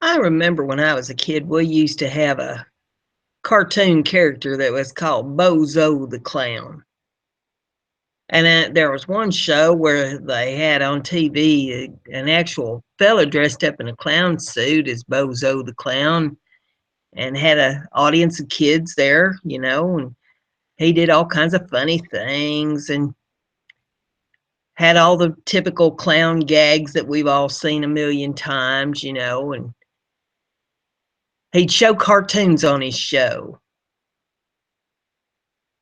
I remember when I was a kid, we used to have a cartoon character that was called Bozo the Clown. And there was one show where they had on TV an actual fella dressed up in a clown suit as Bozo the Clown and had an audience of kids there, and he did all kinds of funny things and had all the typical clown gags that we've all seen a million times, and he'd show cartoons on his show.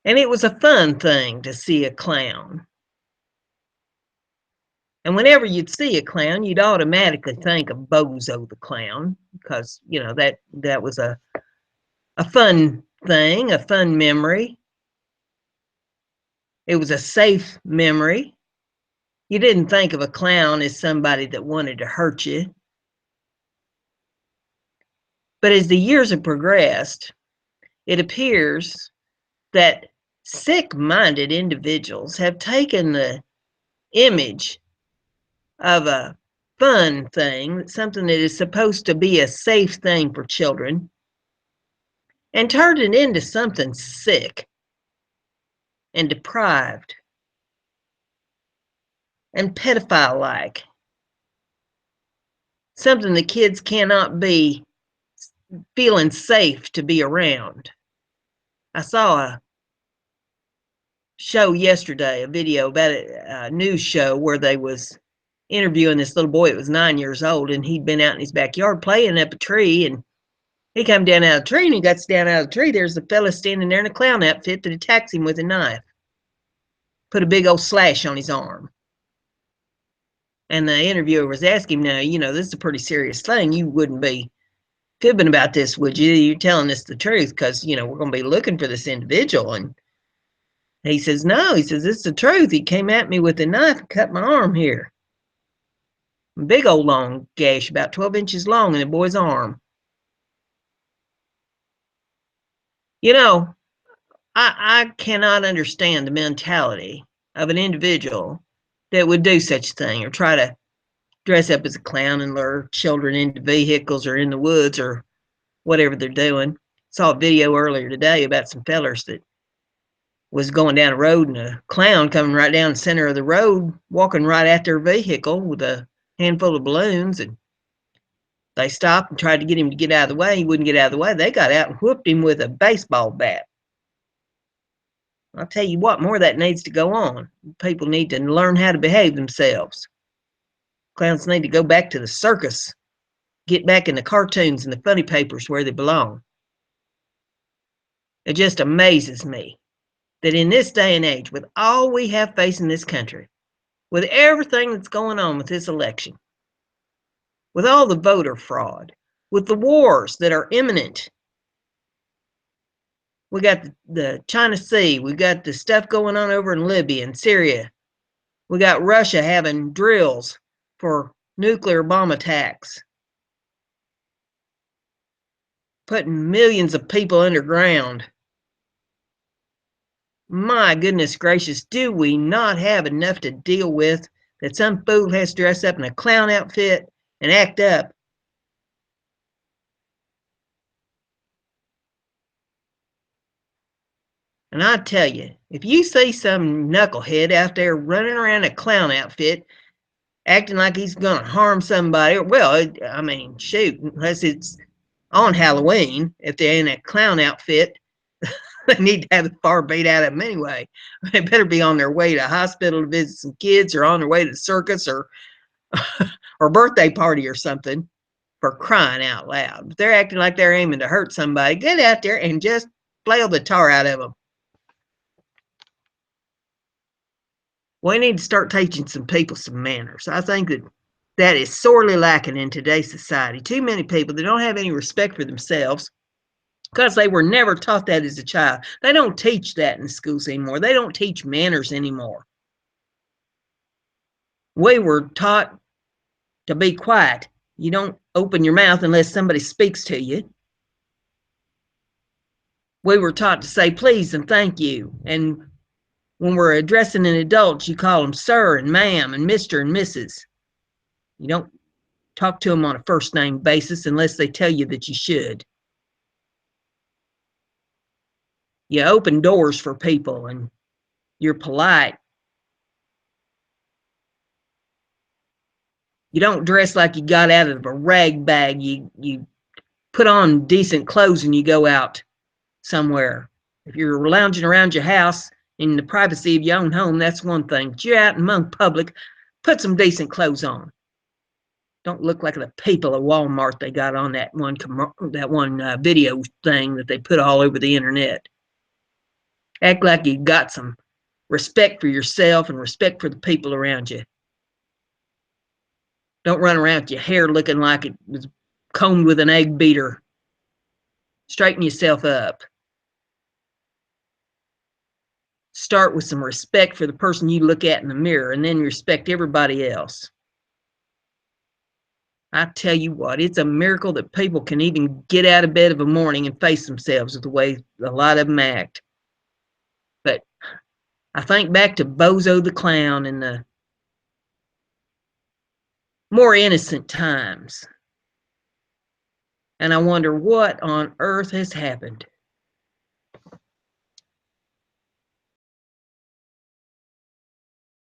And it was a fun thing to see a clown. And whenever you'd see a clown, you'd automatically think of Bozo the Clown because, that was a fun thing, a fun memory. It was a safe memory. You didn't think of a clown as somebody that wanted to hurt you. But as the years have progressed, it appears that sick-minded individuals have taken the image of a fun thing, something that is supposed to be a safe thing for children, and turned it into something sick and deprived and pedophile-like, something the kids cannot be feeling safe to be around. I saw a show yesterday, a video about a news show where they was interviewing this little boy that was 9 years old, and he'd been out in his backyard playing up a tree, and he come down out of the tree, and he gets down out of the tree. There's the fella standing there in a clown outfit that attacks him with a knife. Put a big old slash on his arm. And the interviewer was asking him, now, this is a pretty serious thing. You wouldn't be fibbing about this, would you? You're telling us the truth because, we're going to be looking for this individual. And he says, no. He says, it's the truth. He came at me with a knife and cut my arm here. A big old long gash, about 12 inches long in the boy's arm. I cannot understand the mentality of an individual that would do such a thing or try to dress up as a clown and lure children into vehicles or in the woods or whatever they're doing. Saw a video earlier today about some fellers that was going down a road and a clown coming right down the center of the road, walking right at their vehicle with a handful of balloons, and they stopped and tried to get him to get out of the way. He wouldn't get out of the way. They got out and whooped him with a baseball bat. I'll tell you what, more of that needs to go on. People need to learn how to behave themselves. Clowns need to go back to the circus, get back in the cartoons and the funny papers where they belong. It just amazes me that in this day and age, with all we have facing this country, with everything that's going on with this election, with all the voter fraud, with the wars that are imminent, we got the China Sea, we got the stuff going on over in Libya and Syria, we got Russia having drills for nuclear bomb attacks, putting millions of people underground. My goodness gracious, do we not have enough to deal with that some fool has to dress up in a clown outfit and act up? And I tell you, if you see some knucklehead out there running around a clown outfit, acting like he's going to harm somebody, well, I mean, shoot, unless it's on Halloween, if they're in a clown outfit, they need to have the far beat out of them anyway. They better be on their way to a hospital to visit some kids or on their way to the circus or or birthday party or something, for crying out loud. If they're acting like they're aiming to hurt somebody, get out there and just flail the tar out of them. We need to start teaching some people some manners. I think that is sorely lacking in today's society. Too many people that don't have any respect for themselves because they were never taught that as a child. They don't teach that in schools anymore. They don't teach manners anymore. We were taught to be quiet. You don't open your mouth unless somebody speaks to you. We were taught to say please and thank you. And when we're addressing an adult, you call them sir and ma'am and Mr. and Mrs. You don't talk to them on a first name basis unless they tell you that you should. You open doors for people and you're polite. You don't dress like you got out of a rag bag. You put on decent clothes and you go out somewhere. If you're lounging around your house in the privacy of your own home, that's one thing. But you're out among public, put some decent clothes on. Don't look like the people at Walmart they got on that one video thing that they put all over the internet. Act like you got some respect for yourself and respect for the people around you. Don't run around with your hair looking like it was combed with an egg beater. Straighten yourself up. Start with some respect for the person you look at in the mirror, and then respect everybody else. I tell you what, it's a miracle that people can even get out of bed of a morning and face themselves with the way a lot of them act. But I think back to Bozo the clown and the more innocent times, and I wonder what on earth has happened.